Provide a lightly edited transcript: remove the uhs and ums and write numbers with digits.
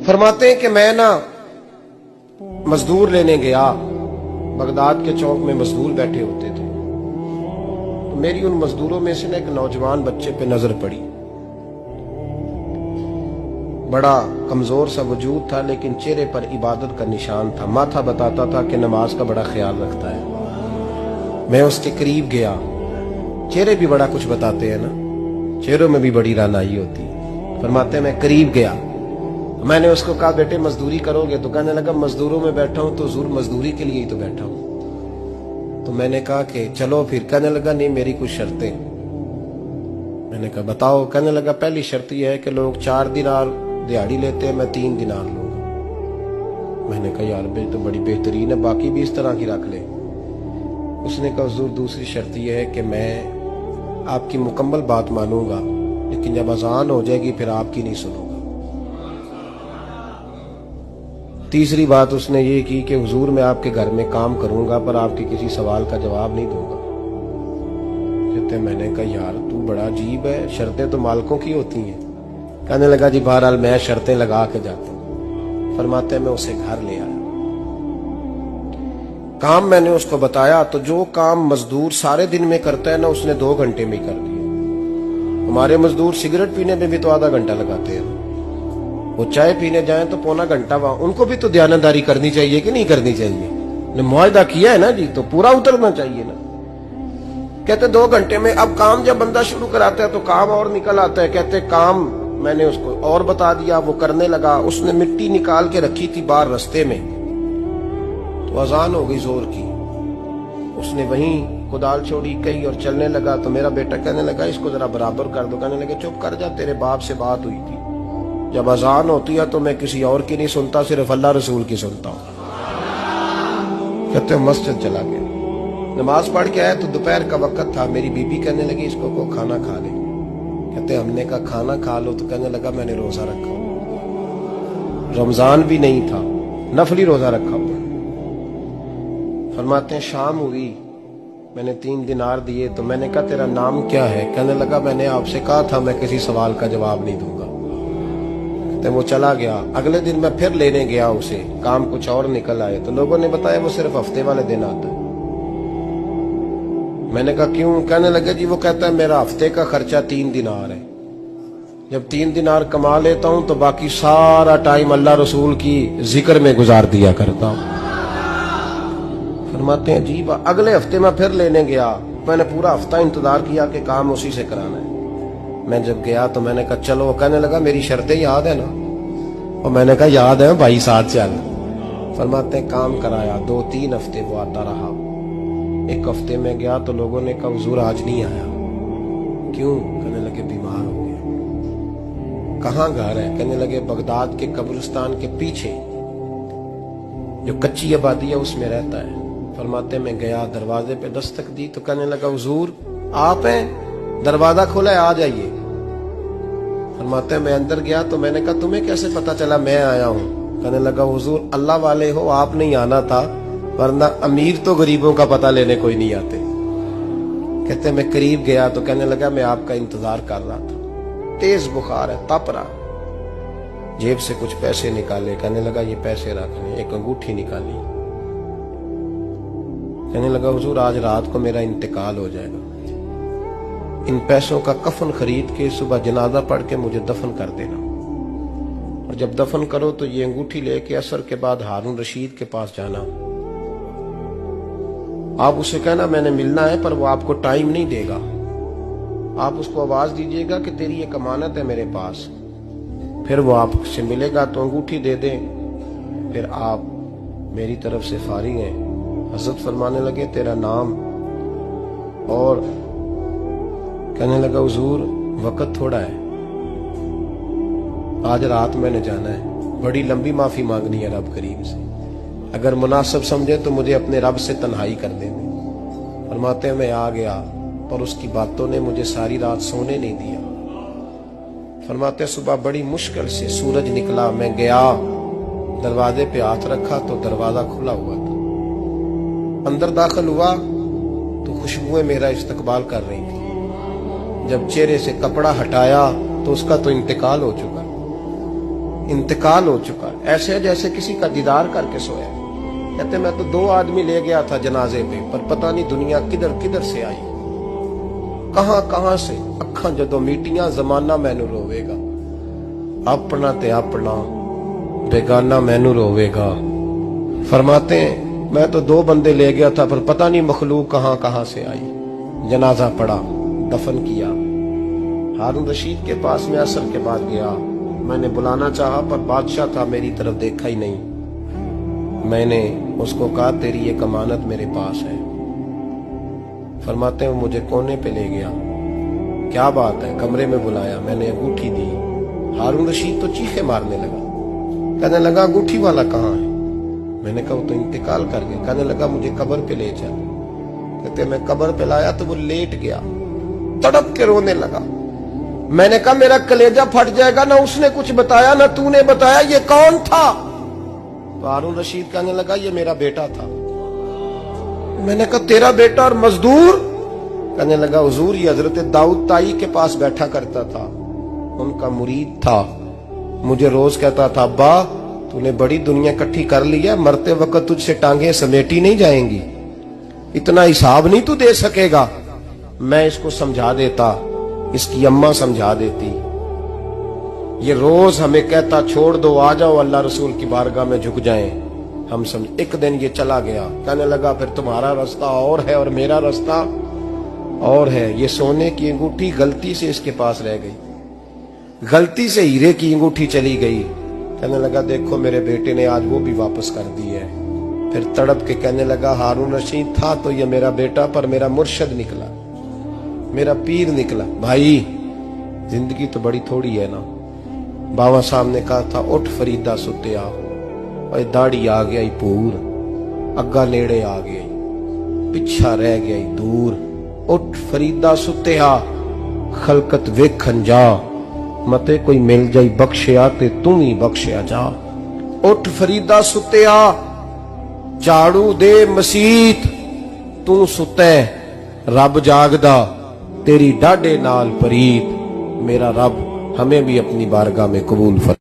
फरमाते हैं कि मैं ना मजदूर लेने गया, बगदाद के चौक में मजदूर बैठे होते थे, तो मेरी उन मजदूरों में से ना एक नौजवान बच्चे पे नजर पड़ी। बड़ा कमजोर सा वजूद था, लेकिन चेहरे पर इबादत का निशान था। माथा बताता था कि नमाज का बड़ा ख्याल रखता है। मैं उसके करीब गया। चेहरे भी बड़ा कुछ बताते हैं ना, चेहरों में भी बड़ी रानाई होती है। फरमाते मैं करीब गया, मैंने उसको कहा बेटे मजदूरी करोगे? तो कहने लगा मजदूरों में बैठा हूं तो जरूर मजदूरी के लिए ही तो बैठा हूं। तो मैंने कहा कि चलो फिर। कहने लगा नहीं, मेरी कुछ शर्तें। मैंने कहा बताओ? कहने लगा पहली शर्त यह है कि लोग 4 दिनार दिहाड़ी लेते हैं, मैं 3 दिनार लूंगा। मैंने कहा यार बे तो बड़ी बेहतरीन है, बाकी भी इस तरह की रख ले। उसने कहा हुजूर दूसरी शर्त यह है कि मैं आपकी मुकम्मल बात मानूंगा, लेकिन जब अजान हो जाएगी फिर आपकी नहीं सुनूंगा। तीसरी बात उसने ये की कि हुजूर मैं आपके घर में काम करूंगा पर आपके किसी सवाल का जवाब नहीं दूंगा। कहते मैंने कहा यार तू बड़ा अजीब है, शर्तें तो मालिकों की होती हैं। कहने लगा जी बहरहाल मैं शर्तें लगा के जाता हूं। फरमाते मैं उसे घर ले आया, काम मैंने उसको बताया, तो जो काम मजदूर सारे दिन में करता है ना उसने 2 घंटे में ही कर दिया। हमारे मजदूर सिगरेट पीने में भी तो आधा घंटा लगाते हैं, वो चाय पीने जाएं तो पौना घंटा वहां। उनको भी तो दयानतदारी करनी चाहिए कि नहीं करनी चाहिए? ने मुआहदा किया है ना जी, तो पूरा उतरना चाहिए ना। कहते 2 घंटे में। अब काम जब बंदा शुरू कराता है तो काम और निकल आता है। कहते काम मैंने उसको और बता दिया, वो करने लगा। उसने मिट्टी निकाल के रखी थी बाहर रास्ते में, तो अजान हो गई जोर की। उसने वहीं कुदाल छोड़ी कही और चलने लगा। तो मेरा बेटा कहने लगा इसको जरा बराबर कर दो। कहने लगे चुप कर जा, तेरे बाप से बात हुई थी, जब अजान होती है तो मैं किसी और की नहीं सुनता, सिर्फ अल्लाह रसूल की सुनता हूं। कहते मस्जिद चला गया, नमाज पढ़ के आया तो दोपहर का वक्त था। मेरी बीबी कहने लगी इसको को खाना खा ले। कहते हमने कहा खाना खा लो, तो कहने लगा मैंने रोजा रखा, रमजान भी नहीं था, नफली रोजा रखा हुआ। फरमाते हैं शाम हुई, मैंने 3 दिनार दिए, तो मैंने कहा तेरा नाम क्या है? कहने लगा मैंने आपसे कहा था मैं किसी सवाल का जवाब नहीं दूंगा। तो वो चला गया। अगले दिन मैं फिर लेने गया उसे, काम कुछ और निकल आए, तो लोगों ने बताया वो सिर्फ हफ्ते वाले दिन आता है। मैंने कहा क्यों? कहने लगे जी वो कहता है मेरा हफ्ते का खर्चा 3 दिनार है, जब 3 दिनार कमा लेता हूं तो बाकी सारा टाइम अल्लाह रसूल की जिक्र में गुजार दिया करता हूं। फरमाते हैं जी अगले हफ्ते मैं फिर लेने गया, मैंने पूरा हफ्ता इंतजार किया कि काम उसी से कराना है। मैं जब गया तो मैंने कहा चलो। कहने लगा मेरी शर्तें याद है ना? और मैंने कहा याद है भाई साथ चल। फरमाते हैं काम कराया, 2-3 हफ्ते वो आता रहा। एक हफ्ते में गया तो लोगों ने कहा हुजूर आज नहीं आया। क्यों? कहने लगे बीमार हो गया। कहाँ घर है? कहने लगे बगदाद के कब्रिस्तान के पीछे जो कच्ची आबादी है उसमें रहता है। फरमाते मैं गया, दरवाजे पे दस्तक दी तो कहने लगा हुजूर आप हैं? दरवाजा खुला है, आ जाइए। फरमाते मैं अंदर गया तो मैंने कहा तुम्हें कैसे पता चला मैं आया हूं? कहने लगा हुजूर अल्लाह वाले हो, आप नहीं आना था, वरना अमीर तो गरीबों का पता लेने कोई नहीं आते। कहते मैं करीब गया तो कहने लगा मैं आपका इंतजार कर रहा था, तेज बुखार है, तप रहा। जेब से कुछ पैसे निकाले, कहने लगा ये पैसे रख लें। एक अंगूठी निकाली, कहने लगा हुजूर आज रात को मेरा इंतकाल हो जाएगा, इन पैसों का कफन खरीद के सुबह जनाजा पढ़ के मुझे दफन कर देना, और जब दफन करो तो ये अंगूठी लेके असर के बाद हारून रशीद के पास जाना। आप उससे कहना मैंने मिलना है, पर वो आपको टाइम नहीं देगा। आप उसको आवाज दीजिएगा कि तेरी एक अमानत है मेरे पास, फिर वो आपसे मिलेगा तो अंगूठी दे दें, फिर आप मेरी तरफ से फारिग हैं। हजरत फरमाने लगे तेरा नाम? और कहने लगा हुजूर वक्त थोड़ा है, आज रात मैंने जाना है, बड़ी लंबी माफी मांगनी है रब करीम से, अगर मुनासिब समझे तो मुझे अपने रब से तन्हाई कर देने। फरमाते मैं आ गया, पर उसकी बातों ने मुझे सारी रात सोने नहीं दिया। फरमाते सुबह बड़ी मुश्किल से सूरज निकला, मैं गया, दरवाजे पे हाथ रखा तो दरवाजा खुला हुआ था। अंदर दाखिल हुआ तो खुशबुएं मेरा इस्तकबाल कर रही थी। जब चेहरे से कपड़ा हटाया तो उसका तो इंतकाल हो चुका। इंतकाल हो चुका है, ऐसे है जैसे किसी का दीदार करके सोया। कहते मैं तो 2 आदमी ले गया था जनाजे पे, पर पता नहीं दुनिया किधर किधर से आई, कहां कहां से। अखां जदों मीटियां जमाना मैनू रोवेगा, अपना ते अपना बेगाना मैनू रोवेगा। फरमाते हैं मैं तो 2 बंदे ले गया था, पर पता नहीं मखलूक कहां कहां से आई। जनाजा पड़ा, दफन किया। हारून रशीद के पास में असर के बाद गया, मैंने बुलाना चाहा पर बादशाह था, मेरी तरफ देखा ही नहीं। मैंने उसको कहा तेरी ये अमानत मेरे पास है। फरमाते हैं वो मुझे कोने पे ले गया, क्या बात है, कमरे में बुलाया, मैंने अंगूठी दी। हारून रशीद तो चीखे मारने लगा, कहने लगा अंगूठी वाला कहाँ है? मैंने कहा वो तो इंतकाल कर गया। कहने लगा मुझे कब्र पे ले चल। कहते मैं कब्र पे लाया तो वो लेट गया, तड़प के रोने लगा। मैंने कहा मेरा कलेजा फट जाएगा, ना उसने कुछ बताया ना तूने बताया, ये कौन था? तो हारून रशीद कहने लगा ये मेरा बेटा था। मैंने कहा तेरा बेटा और मजदूर? कहने लगा हुजूर ये हजरत दाऊद ताई के पास बैठा करता था, उनका मुरीद था, मुझे रोज कहता था अब्बा तूने बड़ी दुनिया इकट्ठी कर ली है, मरते वक्त तुझसे टांगे समेटी नहीं जाएंगी, इतना हिसाब नहीं तू दे सकेगा। मैं इसको समझा देता, इसकी अम्मा समझा देती। ये रोज हमें कहता छोड़ दो, आ जाओ अल्लाह रसूल की बारगाह में झुक जाएं। हम समझ। एक दिन ये चला गया, कहने लगा फिर तुम्हारा रास्ता और है और मेरा रास्ता और है। ये सोने की अंगूठी गलती से इसके पास रह गई, गलती से हीरे की अंगूठी चली गई। कहने लगा देखो मेरे बेटे ने आज वो भी वापस कर दी है। फिर तड़प के कहने लगा हारून रशीद था तो ये मेरा बेटा, पर मेरा मुर्शद निकला, मेरा पीर निकला। भाई जिंदगी तो बड़ी थोड़ी है ना। बाबा साहब ने कहा था उठ फरीदा सुत्या, और दाढ़ी आ गया ही पूर, अग्गा नेड़े आ गया, पिछा रह गया ही दूर। उठ फरीदा सुत्या खलकत वेखन जा, मते कोई मिल जाई बख्शिया ते तू ही बख्शिया जा। उठ फरीदा सुत्या झाड़ू दे मसीत, तू सुते रब जागदा, तेरी डाडे नाल परीत। मेरा रब हमें भी अपनी बारगाह में कबूल फरमा।